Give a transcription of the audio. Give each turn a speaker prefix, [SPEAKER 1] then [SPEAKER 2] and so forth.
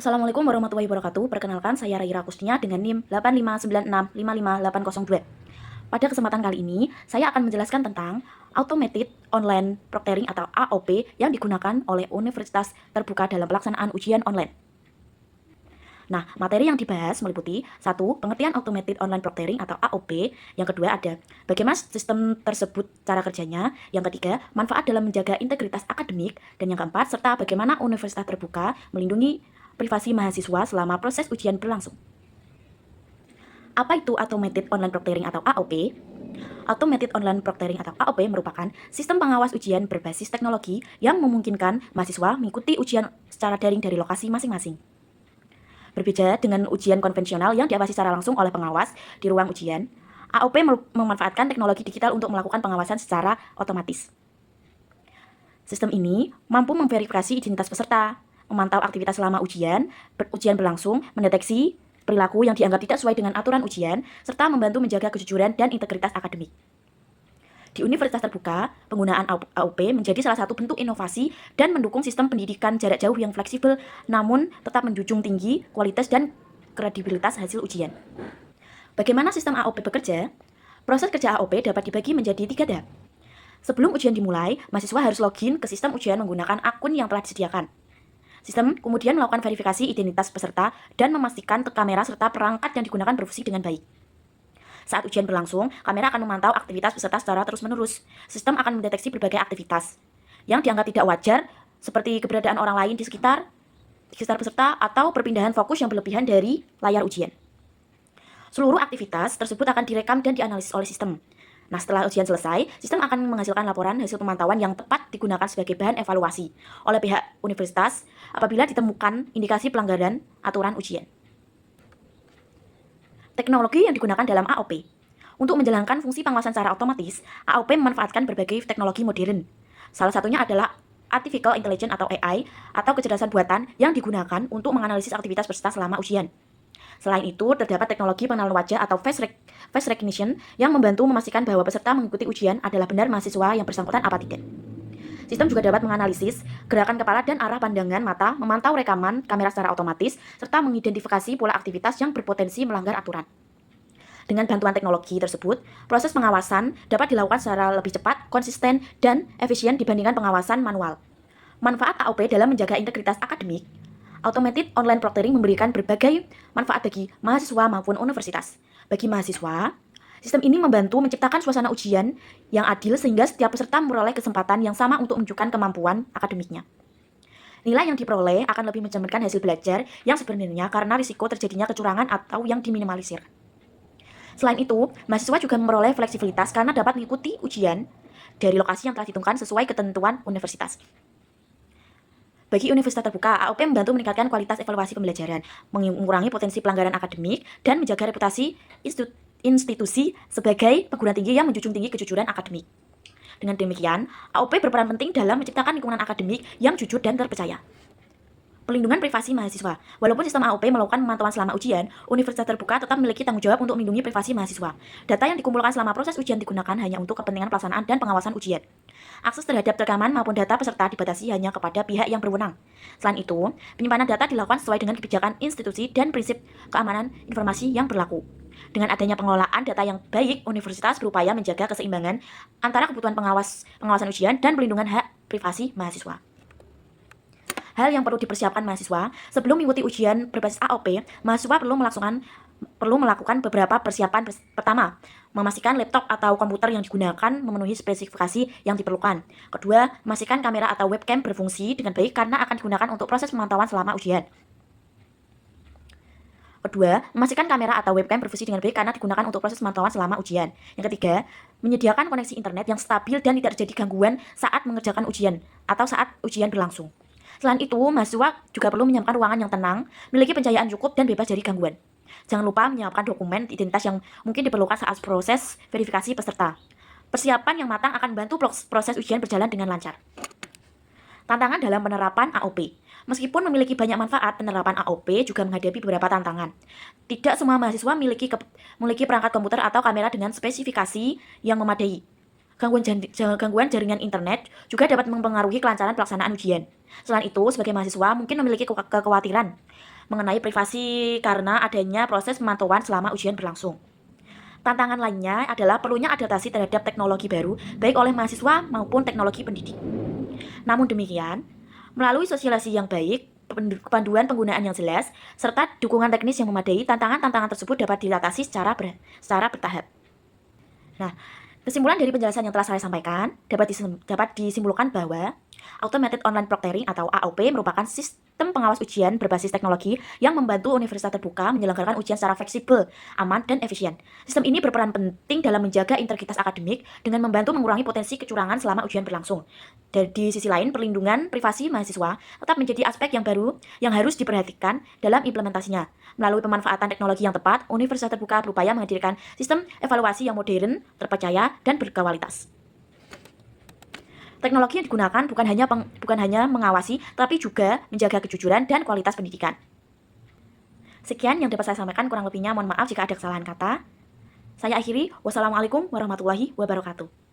[SPEAKER 1] Assalamualaikum warahmatullahi wabarakatuh. Perkenalkan, saya Raira Kusnia dengan NIM 859655802. Pada kesempatan kali ini, saya akan menjelaskan tentang Automated Online Proctoring atau AOP yang digunakan oleh Universitas Terbuka dalam pelaksanaan ujian online. Nah, materi yang dibahas meliputi 1. Pengertian Automated Online Proctoring atau AOP. Yang kedua ada bagaimana sistem tersebut cara kerjanya. Yang ketiga, manfaat dalam menjaga integritas akademik. Dan yang keempat, serta bagaimana Universitas Terbuka melindungi privasi mahasiswa selama proses ujian berlangsung. Apa itu Automated Online Proctoring atau AOP? Automated Online Proctoring atau AOP merupakan sistem pengawas ujian berbasis teknologi yang memungkinkan mahasiswa mengikuti ujian secara daring dari lokasi masing-masing. Berbeda dengan ujian konvensional yang diawasi secara langsung oleh pengawas di ruang ujian, AOP memanfaatkan teknologi digital untuk melakukan pengawasan secara otomatis. Sistem ini mampu memverifikasi identitas peserta, memantau aktivitas selama ujian berlangsung, mendeteksi perilaku yang dianggap tidak sesuai dengan aturan ujian, serta membantu menjaga kejujuran dan integritas akademik. Di Universitas Terbuka, penggunaan AOP menjadi salah satu bentuk inovasi dan mendukung sistem pendidikan jarak jauh yang fleksibel, namun tetap menjunjung tinggi kualitas dan kredibilitas hasil ujian. Bagaimana sistem AOP bekerja? Proses kerja AOP dapat dibagi menjadi 3 tahap. Sebelum ujian dimulai, mahasiswa harus login ke sistem ujian menggunakan akun yang telah disediakan. Sistem kemudian melakukan verifikasi identitas peserta dan memastikan kamera serta perangkat yang digunakan berfungsi dengan baik. Saat ujian berlangsung, kamera akan memantau aktivitas peserta secara terus-menerus. Sistem akan mendeteksi berbagai aktivitas yang dianggap tidak wajar, seperti keberadaan orang lain di sekitar peserta atau perpindahan fokus yang berlebihan dari layar ujian. Seluruh aktivitas tersebut akan direkam dan dianalisis oleh sistem. Nah, setelah ujian selesai, sistem akan menghasilkan laporan hasil pemantauan yang tepat digunakan sebagai bahan evaluasi oleh pihak universitas apabila ditemukan indikasi pelanggaran aturan ujian. Teknologi yang digunakan dalam AOP. Untuk menjalankan fungsi pengawasan secara otomatis, AOP memanfaatkan berbagai teknologi modern. Salah satunya adalah Artificial Intelligence atau AI, atau kecerdasan buatan yang digunakan untuk menganalisis aktivitas peserta selama ujian. Selain itu, terdapat teknologi pengenalan wajah atau face recognition yang membantu memastikan bahwa peserta mengikuti ujian adalah benar mahasiswa yang bersangkutan apa tidak. Sistem juga dapat menganalisis gerakan kepala dan arah pandangan mata, memantau rekaman kamera secara otomatis, serta mengidentifikasi pola aktivitas yang berpotensi melanggar aturan. Dengan bantuan teknologi tersebut, proses pengawasan dapat dilakukan secara lebih cepat, konsisten, dan efisien dibandingkan pengawasan manual. Manfaat AOP dalam menjaga integritas akademik. Automated Online Proctoring memberikan berbagai manfaat bagi mahasiswa maupun universitas. Bagi mahasiswa, sistem ini membantu menciptakan suasana ujian yang adil sehingga setiap peserta memperoleh kesempatan yang sama untuk menunjukkan kemampuan akademiknya. Nilai yang diperoleh akan lebih mencerminkan hasil belajar yang sebenarnya karena risiko terjadinya kecurangan atau yang diminimalisir. Selain itu, mahasiswa juga memperoleh fleksibilitas karena dapat mengikuti ujian dari lokasi yang telah ditentukan sesuai ketentuan universitas. Bagi Universitas Terbuka, AOP membantu meningkatkan kualitas evaluasi pembelajaran, mengurangi potensi pelanggaran akademik, dan menjaga reputasi institusi sebagai perguruan tinggi yang menjunjung tinggi kejujuran akademik. Dengan demikian, AOP berperan penting dalam menciptakan lingkungan akademik yang jujur dan terpercaya. Pelindungan privasi mahasiswa. Walaupun sistem AOP melakukan pemantauan selama ujian, Universitas Terbuka tetap memiliki tanggung jawab untuk melindungi privasi mahasiswa. Data yang dikumpulkan selama proses ujian digunakan hanya untuk kepentingan pelaksanaan dan pengawasan ujian. Akses terhadap rekaman maupun data peserta dibatasi hanya kepada pihak yang berwenang. Selain itu, penyimpanan data dilakukan sesuai dengan kebijakan institusi dan prinsip keamanan informasi yang berlaku. Dengan adanya pengelolaan data yang baik, universitas berupaya menjaga keseimbangan antara kebutuhan pengawasan ujian dan pelindungan hak privasi mahasiswa. Hal yang perlu dipersiapkan mahasiswa sebelum mengikuti ujian berbasis AOP, mahasiswa perlu melakukan beberapa persiapan. Pertama, memastikan laptop atau komputer yang digunakan memenuhi spesifikasi yang diperlukan. Kedua, memastikan kamera atau webcam berfungsi dengan baik karena akan digunakan untuk proses pemantauan selama ujian. Kedua, memastikan kamera atau webcam berfungsi dengan baik karena digunakan untuk proses pemantauan selama ujian. Yang ketiga, menyediakan koneksi internet yang stabil dan tidak terjadi gangguan saat mengerjakan ujian atau saat ujian berlangsung. Selain itu, mahasiswa juga perlu menyiapkan ruangan yang tenang, memiliki pencahayaan cukup dan bebas dari gangguan. Jangan lupa menyiapkan dokumen identitas yang mungkin diperlukan saat proses verifikasi peserta. Persiapan yang matang akan membantu proses ujian berjalan dengan lancar. Tantangan dalam penerapan AOP. Meskipun memiliki banyak manfaat, penerapan AOP juga menghadapi beberapa tantangan. Tidak semua mahasiswa memiliki perangkat komputer atau kamera dengan spesifikasi yang memadai. Gangguan jaringan internet juga dapat mempengaruhi kelancaran pelaksanaan ujian. Selain itu, sebagai mahasiswa mungkin memiliki kekhawatiran mengenai privasi karena adanya proses pemantauan selama ujian berlangsung. Tantangan lainnya adalah perlunya adaptasi terhadap teknologi baru, baik oleh mahasiswa maupun teknologi pendidik. Namun demikian, melalui sosialisasi yang baik, panduan penggunaan yang jelas, serta dukungan teknis yang memadai, tantangan-tantangan tersebut dapat diatasi secara bertahap. Nah, kesimpulan dari penjelasan yang telah saya sampaikan dapat disimpulkan bahwa Automated Online Proctoring atau AOP merupakan sistem pengawas ujian berbasis teknologi yang membantu universitas terbuka menyelenggarakan ujian secara fleksibel, aman, dan efisien. Sistem ini berperan penting dalam menjaga integritas akademik dengan membantu mengurangi potensi kecurangan selama ujian berlangsung. Dan di sisi lain, perlindungan privasi mahasiswa tetap menjadi aspek yang baru yang harus diperhatikan dalam implementasinya. Melalui pemanfaatan teknologi yang tepat, universitas terbuka berupaya menghadirkan sistem evaluasi yang modern, terpercaya, dan berkualitas. Teknologi yang digunakan bukan hanya mengawasi, tapi juga menjaga kejujuran dan kualitas pendidikan. Sekian yang dapat saya sampaikan, kurang lebihnya mohon maaf jika ada kesalahan kata. Saya akhiri, wassalamualaikum warahmatullahi wabarakatuh.